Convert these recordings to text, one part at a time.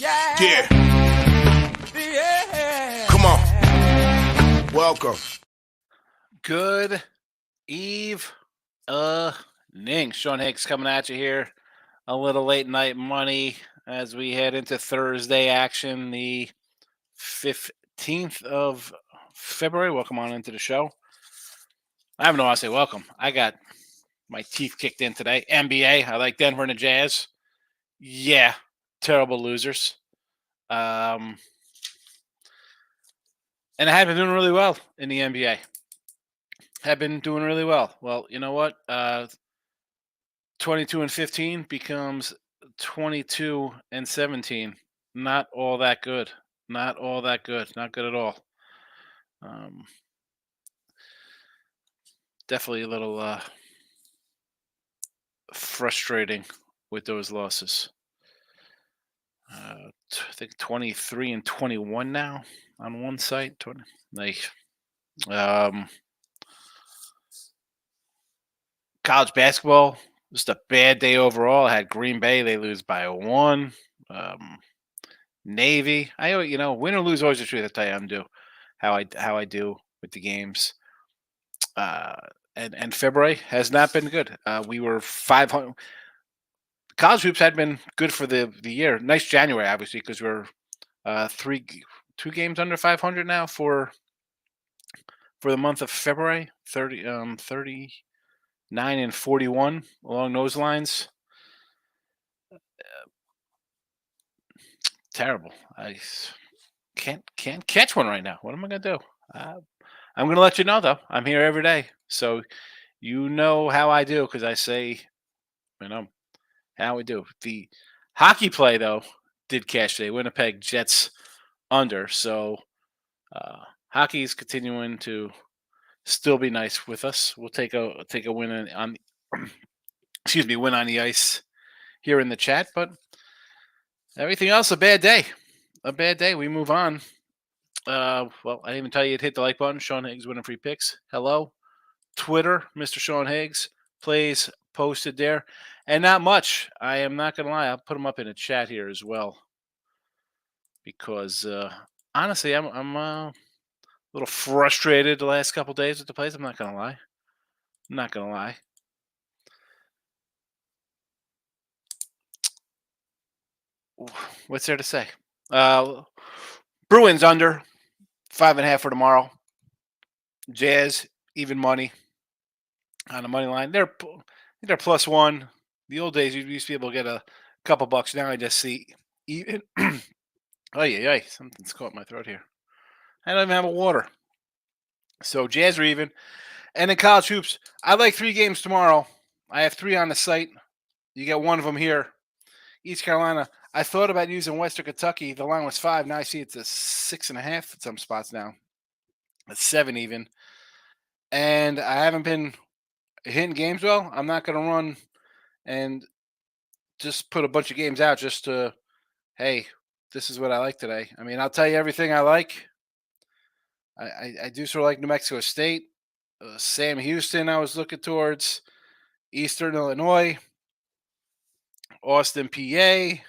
Yeah. Come on. Welcome. Good evening. Sean Higgs coming at you here. A little late night money as we head into Thursday action, the 15th of February. Welcome on into the show. I have no want to say welcome. I got my teeth kicked in today. NBA. I like Denver and the Jazz. Yeah, terrible losers. And I have been doing really well in the NBA. Have been doing really well. Well, you know what? 22 and 15 becomes 22 and 17. Not all that good. Not all that good. Not good at all. Definitely a little frustrating with those losses. I think 23 and 21 now on one site. College basketball, just a bad day overall. I had Green Bay, they lose by 1. Navy, win or lose, always the truth. I tell you, I'm do how I do with the games. And February has not been good. We were 500. College hoops had been good for the year. Nice January, obviously, because we're 2 games under 500 now for the month of February. 39 and 41 along those lines. Terrible. I can't catch one right now. What am I gonna do? I'm gonna let you know though. I'm here every day, so you know how I do because I say, how we do. The hockey play though did cash today. Winnipeg Jets under, so hockey is continuing to still be nice with us. We'll take a win on win on the ice here in the chat, but everything else a bad day. A bad day. We move on. Well, I didn't even tell you to hit the like button. Sean Higgs winning free picks. Hello. Twitter, Mr. Sean Higgs. Plays posted there. And not much. I am not going to lie. I'll put them up in a chat here as well. Because, honestly, I'm a little frustrated the last couple days with the plays. I'm not going to lie. What's there to say? Bruins under 5.5 for tomorrow. Jazz even money on the money line. They're +1. The old days you used to be able to get a couple bucks. Now I just see even. Oh yeah, something's caught my throat here. I don't even have a water. So Jazz are even, and in college hoops, I like 3 games tomorrow. I have 3 on the site. You get one of them here. East Carolina. I thought about using Western Kentucky. The line was 5. Now I see it's a 6.5 at some spots now. It's 7 even. And I haven't been hitting games well. I'm not going to run and just put a bunch of games out just to, hey, this is what I like today. I mean, I'll tell you everything I like. I do sort of like New Mexico State. Sam Houston I was looking towards. Eastern Illinois. Austin, PA.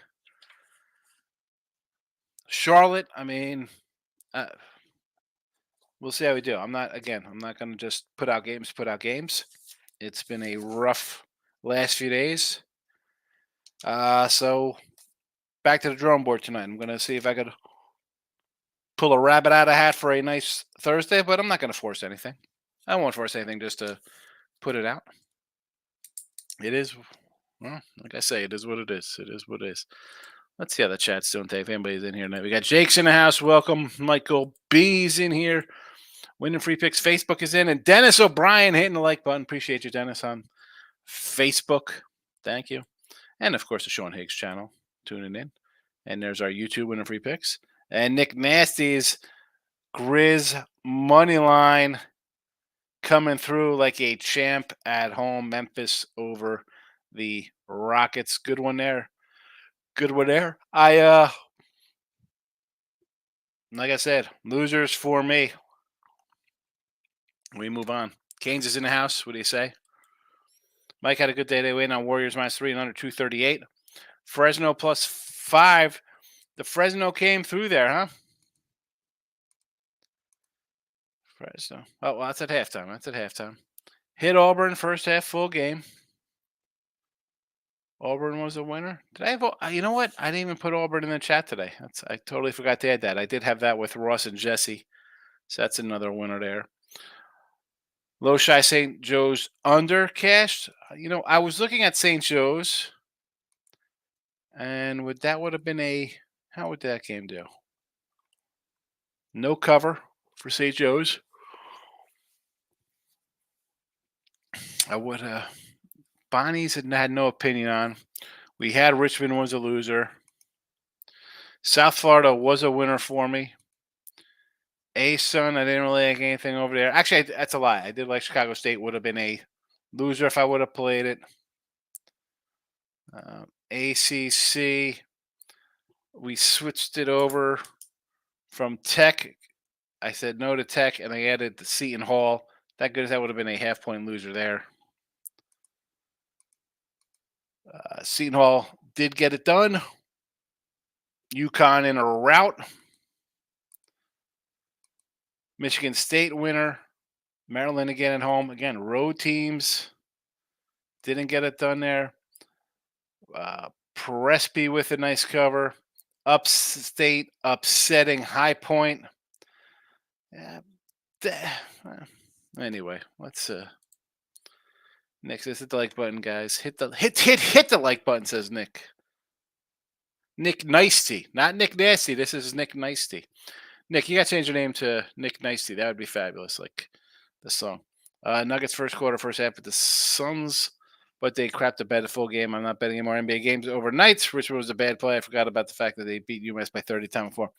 Charlotte. I mean, we'll see how we do. I'm not going to just put out games. It's been a rough last few days. So back to the drawing board tonight. I'm going to see if I could pull a rabbit out of a hat for a nice Thursday, but I'm not going to force anything. I won't force anything just to put it out. It is, well, like I say, it is what it is. It is what it is. Let's see how the chat's doing today. If anybody's in here tonight. We got Jake's in the house. Welcome. Michael B's in here. Winning free picks. Facebook is in. And Dennis O'Brien hitting the like button. Appreciate you, Dennis, on Facebook. Thank you. And, of course, the Sean Higgs channel tuning in. And there's our YouTube winning free picks. And Nick Nasty's Grizz money line coming through like a champ at home. Memphis over the Rockets. Good one there. Like I said, losers for me. We move on. Canes is in the house. What do you say? Mike had a good day. They win on Warriors -3 and under 238. Fresno +5. The Fresno came through there, huh? Fresno. Oh, well, that's at halftime. That's at halftime. Hit Auburn first half full game. Auburn was a winner. Did I have? You know what? I didn't even put Auburn in the chat today. I totally forgot to add that. I did have that with Ross and Jesse, so that's another winner there. Low Shy St. Joe's under cashed. I was looking at St. Joe's, and would have been a? How would that game do? No cover for St. Joe's. I would. Bonnie's had no opinion on. We had Richmond was a loser. South Florida was a winner for me. A-Sun, I didn't really like anything over there. Actually, that's a lie. I did like Chicago State. Would have been a loser if I would have played it. ACC, we switched it over from Tech. I said no to Tech, and I added the Seton Hall. That would have been a half-point loser there. Seton Hall did get it done. UConn in a rout. Michigan State winner. Maryland again at home. Again, road teams didn't get it done there. Presby with a nice cover. Upstate upsetting High Point. Anyway, let's Nick says hit the like button, guys. Hit the like button, says Nick. Nick Nicety, not Nick Nasty. This is Nick Nicety. Nick, you got to change your name to Nick Nicety. That would be fabulous, like the song. Nuggets first quarter, first half with the Suns, but they crapped the bed a full game. I'm not betting any more NBA games overnight, which was a bad play. I forgot about the fact that they beat UMass by 30 time before.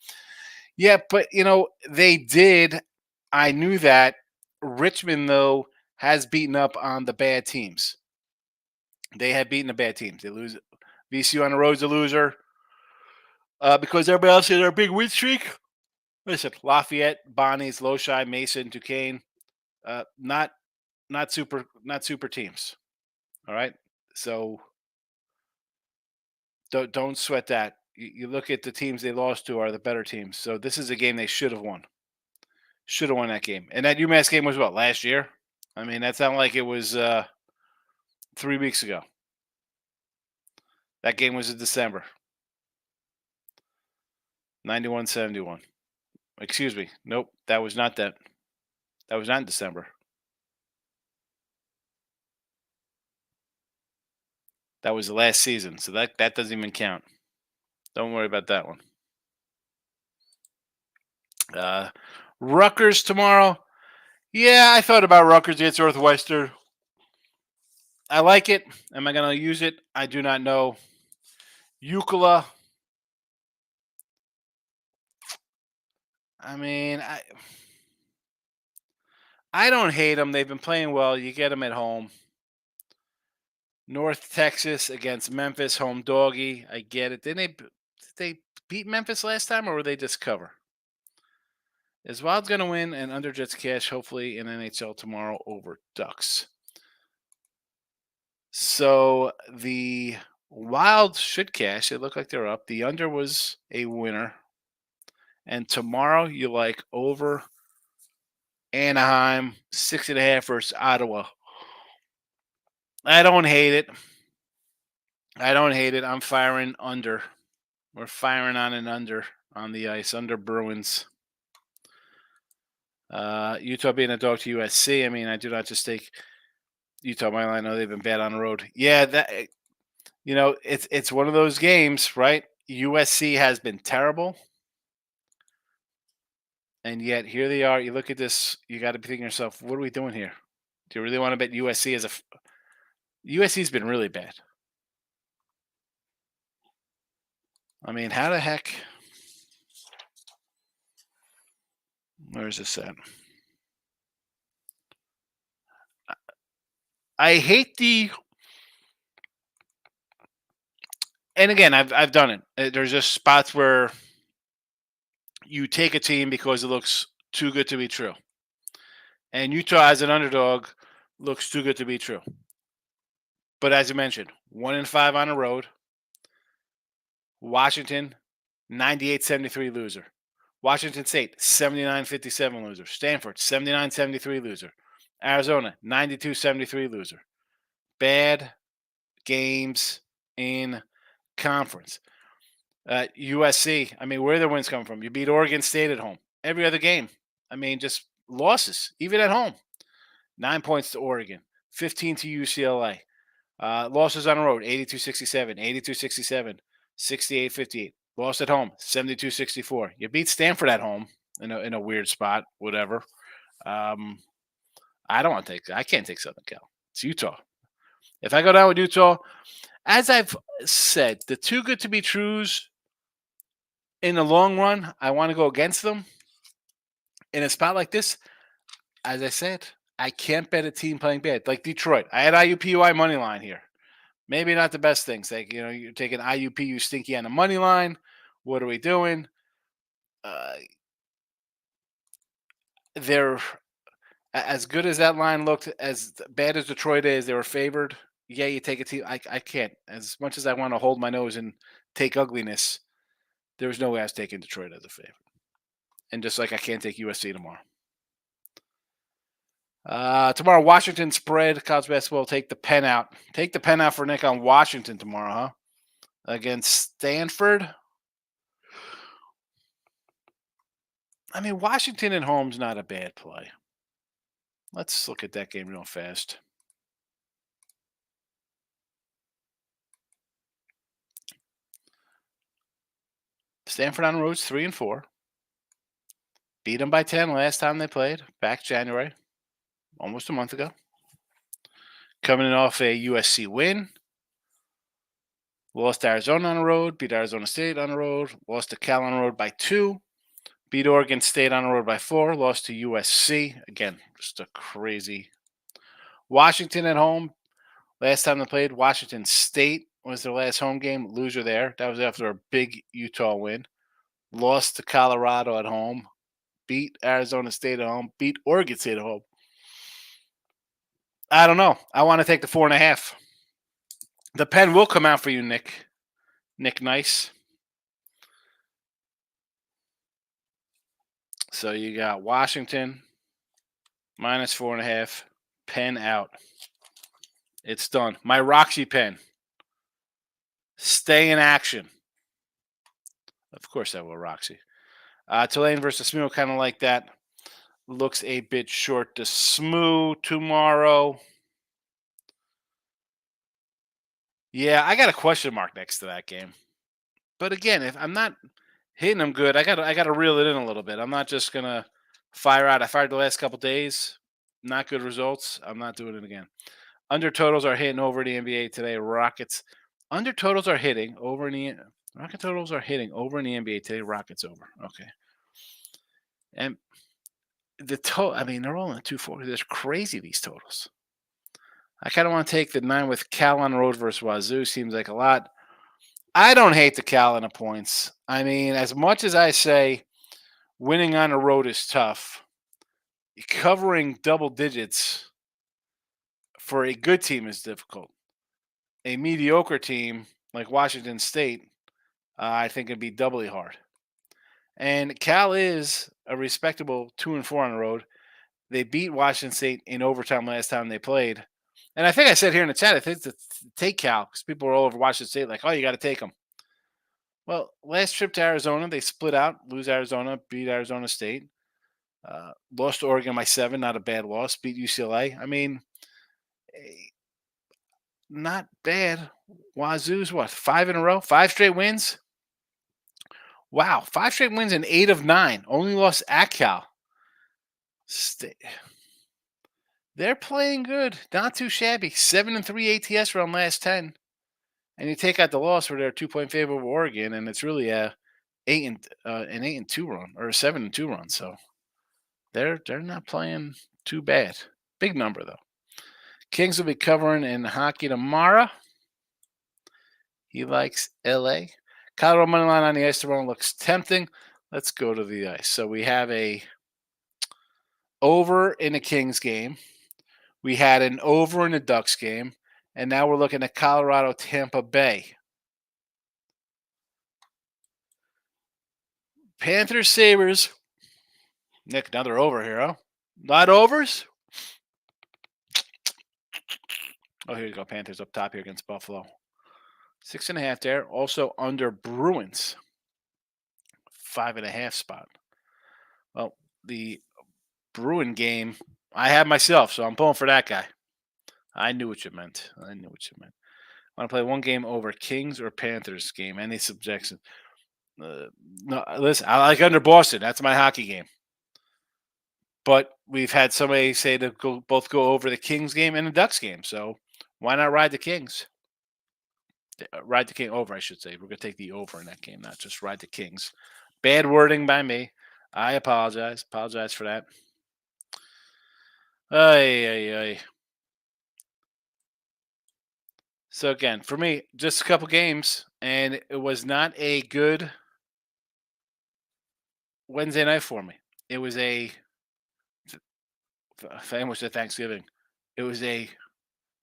Yeah, but, they did. I knew that. Richmond, though, has beaten up on the bad teams. They have beaten the bad teams. They lose. VCU on the road's a loser. Because everybody else had their big win streak. Listen, Lafayette, Bonnie's, Loshi, Mason, Duquesne, not super teams. All right, so don't sweat that. You look at the teams they lost to are the better teams. So this is a game they should have won. Should have won that game. And that UMass game was what, last year? I mean, that's not like it was 3 weeks ago. That game was in December. 91-71. Excuse me. Nope, that was not that. That was not in December. That was the last season, so that doesn't even count. Don't worry about that one. Rutgers tomorrow. Yeah, I thought about Rutgers against Northwestern. I like it. Am I going to use it? I do not know. UCLA. I mean, I don't hate them. They've been playing well. You get them at home. North Texas against Memphis, home doggy. I get it. Did they beat Memphis last time, or were they just cover? Is Wild going to win and under Jets cash, hopefully, in NHL tomorrow over Ducks? So the Wild should cash. They look like they're up. The under was a winner. And tomorrow you like over Anaheim, 6.5 versus Ottawa. I don't hate it. I'm firing under. We're firing on an under on the ice, under Bruins. Utah being a dog to USC. I mean, I do not just take Utah money line. I know they've been bad on the road. Yeah, that it's one of those games, right? USC has been terrible. And yet here they are. You look at this, you got to be thinking to yourself, what are we doing here? Do you really want to bet USC as USC's been really bad. I mean, how the heck? Where is this at? I hate and again, I've done it. There's just spots where you take a team because it looks too good to be true. And Utah as an underdog looks too good to be true. But as you mentioned, 1-5 on the road. Washington 98-73 loser. Washington State, 79-57 loser. Stanford, 79-73 loser. Arizona, 92-73 loser. Bad games in conference. USC, I mean, where are the wins coming from? You beat Oregon State at home. Every other game, I mean, just losses, even at home. 9 points to Oregon, 15 to UCLA. Losses on the road, 82-67, 82-67, 68-58. Lost at home, 72-64. You beat Stanford at home in a weird spot, whatever. I don't want to take. I can't take Southern Cal. It's Utah. If I go down with Utah, as I've said, the too good to be trues in the long run, I want to go against them. In a spot like this, as I said, I can't bet a team playing bad. Like Detroit. I had IUPUI money line here. Maybe not the best things. Like, you're taking IUPU stinky on the money line. What are we doing? They're as good as that line looked, as bad as Detroit is, they were favored. Yeah, you take a team. I can't. As much as I want to hold my nose and take ugliness, there's no way I was taking Detroit as a favorite. And just like I can't take USC tomorrow. Tomorrow, Washington spread. College basketball, take the pen out. Take the pen out for Nick on Washington tomorrow, huh? Against Stanford. I mean, Washington at home's not a bad play. Let's look at that game real fast. Stanford on the road's 3-4. Beat them by 10 last time they played, back January, almost a month ago. Coming off a USC win. Lost to Arizona on the road, beat Arizona State on the road, lost to Cal on the road by 2, beat Oregon State on the road by 4, lost to USC. Again, just a crazy. Washington at home. Last time they played, Washington State was their last home game. Loser there. That was after a big Utah win. Lost to Colorado at home. Beat Arizona State at home. Beat Oregon State at home. I don't know. I want to take the 4.5. The pen will come out for you, Nick. Nick Nice. So you got Washington minus 4.5. Pen out. It's done. My Roxy pen. Stay in action. Of course I will, Roxy. Tulane versus SMU, kind of like that. Looks a bit short to SMU tomorrow. Yeah, I got a question mark next to that game. But again, if I'm not hitting them good, I gotta reel it in a little bit. I'm not just gonna fire out. I fired the last couple days. Not good results. I'm not doing it again. Under totals are hitting over the NBA today. Rockets. Under totals are hitting over in the Rocket totals are hitting over in the NBA today. Rockets over. Okay. And I mean, they're all in 240. That's crazy, these totals. I kind of want to take the 9 with Cal on the road versus Wazoo. Seems like a lot. I don't hate the Cal in the points. I mean, as much as I say winning on the road is tough, covering double digits for a good team is difficult. A mediocre team like Washington State, I think it'd be doubly hard. And Cal is a respectable 2-4 on the road. They beat Washington State in overtime last time they played. And I think I said here in the chat, I think to take Cal because people are all over Washington State like, oh, you got to take them. Well, last trip to Arizona, they split out, lose Arizona, beat Arizona State. Lost to Oregon by 7, not a bad loss. Beat UCLA. I mean, not bad. Wazoo's what? 5 in a row? 5 straight wins? Wow. 5 straight wins and 8 of 9. Only lost at Cal. They're playing good. Not too shabby. 7-3 ATS run last 10. And you take out the loss where they're 2-point favor over Oregon, and it's really an 8-2 run or a 7-2 run. So they're not playing too bad. Big number though. Kings will be covering in hockey tomorrow. He likes LA. Colorado money line on the ice tomorrow looks tempting. Let's go to the ice. So we have a over in the Kings game. We had an over in the Ducks game. And now we're looking at Colorado, Tampa Bay. Panthers, Sabres. Nick, another over here, huh? Not overs? Oh, here you go. Panthers up top here against Buffalo. 6.5 there. Also under Bruins. 5.5 spot. Well, the Bruin game, I had myself, so I'm pulling for that guy. I knew what you meant. I want to play one game over Kings or Panthers game. Any subjection. No, listen, I like under Boston. That's my hockey game. But we've had somebody say to both go over the Kings game and the Ducks game. So why not ride the Kings? Ride the King over, I should say. We're going to take the over in that game, not just ride the Kings. Bad wording by me. I apologize. Apologize for that. Ay. So again, for me, just a couple games, and it was not a good Wednesday night for me. It was a almost a Thanksgiving. It was a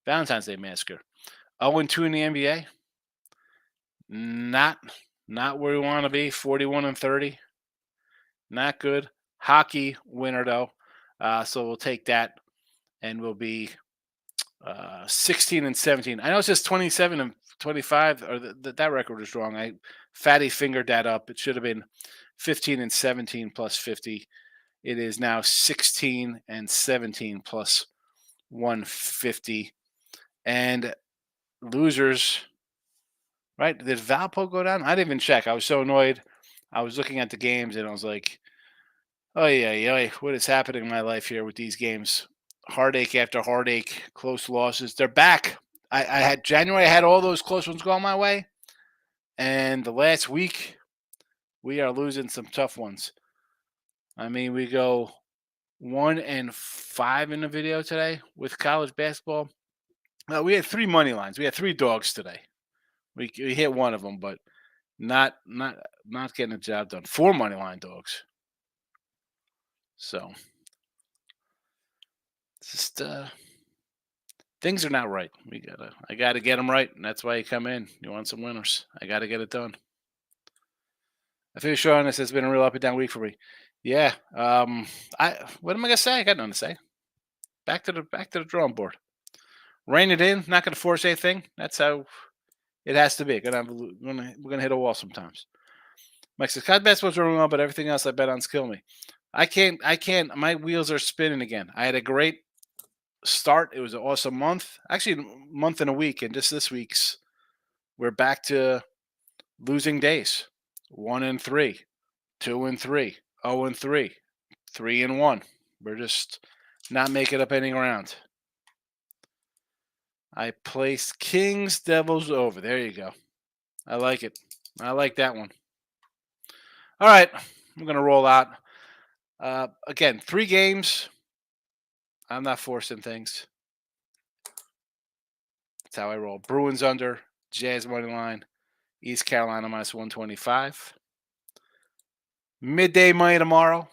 Valentine's Day massacre. 0-2 in the NBA. Not where we want to be. 41-30. Not good. Hockey winner though. So we'll take that, and we'll be 16-17. I know it's just 27-25, or that record is wrong. I fatty fingered that up. It should have been 15-17 plus 50. It is now 16-17 plus 150. And losers, right? Did Valpo go down? I didn't even check. I was so annoyed. I was looking at the games and I was like, oh yeah, what is happening in my life here with these games? Heartache after heartache, close losses. They're back. I had January, I had all those close ones going my way. And the last week, we are losing some tough ones. I mean, we go 1-5 in the video today with college basketball. We had 3 money lines. We had 3 dogs today. We hit one of them, but not getting the job done. 4 money line dogs. So it's just things are not right. I gotta get them right, and that's why you come in. You want some winners. I gotta get it done. I feel Sean, this has been a real up and down week for me. Yeah. What am I gonna say? I got nothing to say. Back to the drawing board. Rein it in. Not gonna force anything. That's how it has to be. We're gonna hit a wall sometimes. Mike says, college basketball's running well, but everything else I bet on's killing me. I can't. My wheels are spinning again. I had a great start. It was an awesome month. Actually, a month and a week. And just this week's, we're back to losing days. 1-3, 2-3, 0-3, 3-1. We're just not making up any ground. I placed Kings Devils over. There you go. I like it. I like that one. All right. I'm going to roll out. Again, 3 games. I'm not forcing things. That's how I roll. Bruins under, Jazz money line, East Carolina minus 125. Midday money tomorrow.